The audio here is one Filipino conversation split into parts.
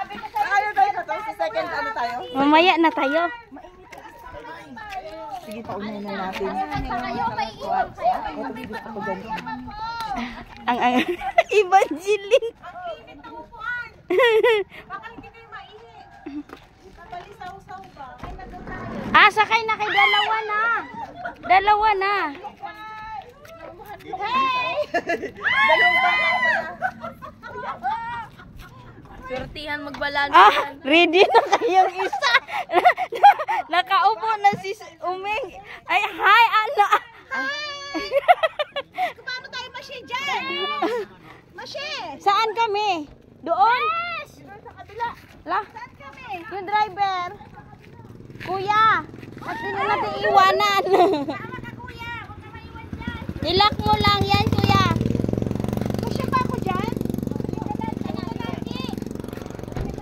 Ano tayo na to? Sa second ano tayo? Mamaya na tayo. Sige, paunahin na natin. Ito gusto ko ganito. Ang Evangeline. Ah, sakay na kay dalawa na. Dalawa na. Hey! Dalawang baka pala. Surtihan magbalan. Ah, ready na kayong isa. Nakaupo na si Uming. Ay, hi, ano? Paano tayo masya dyan? Masya! Saan kami? Doon? Yes! Sa kabila. La, Saan kami? yung driver. Kuya, at hindi natin iwanan. Tama ka kuya, huwag ka maiwan dyan. Ilak mo lang yan, kuya. Masya pa ako dyan?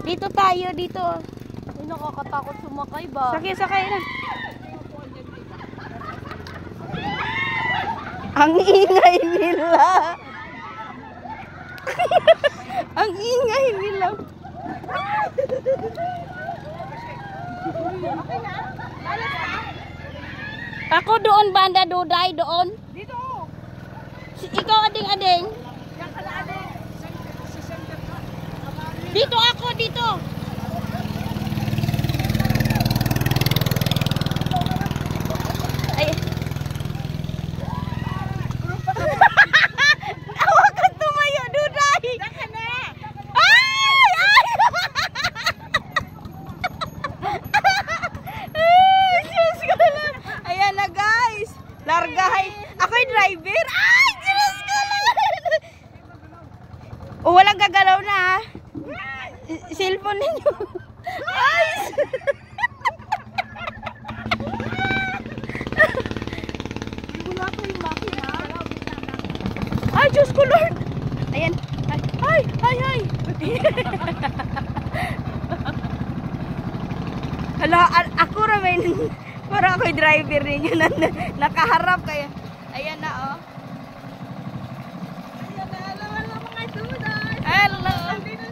Dito tayo, dito. Ay, nakakatakot sumakay ba? Sakay, sakay na. Ang ingay nila. Ang ingay nila. Ako doon, banda Duday, doon. Dito. Ikaw, ading-ading. Yan ka na ate. Dito ako, dito. Ay. Awak ka tumayo, Duday. Yan ka na. Ay! Ay! Ay, Diyos ko lang. Ayan na, guys. Largahay. Ako'y driver. Ay, Diyos ko lang. O, walang gagalaw na, ha? Cellphone ninyo. Ay! Wala pa yung makina. Ay, Diyos ko, Lord. Ayan. Ay, ay, ay. Hala, ako ramen. Para ako'y driver ninyo na nakaharap kaya. Ayan na, oh. Ayan na, alam mga dudas. Hello. Dito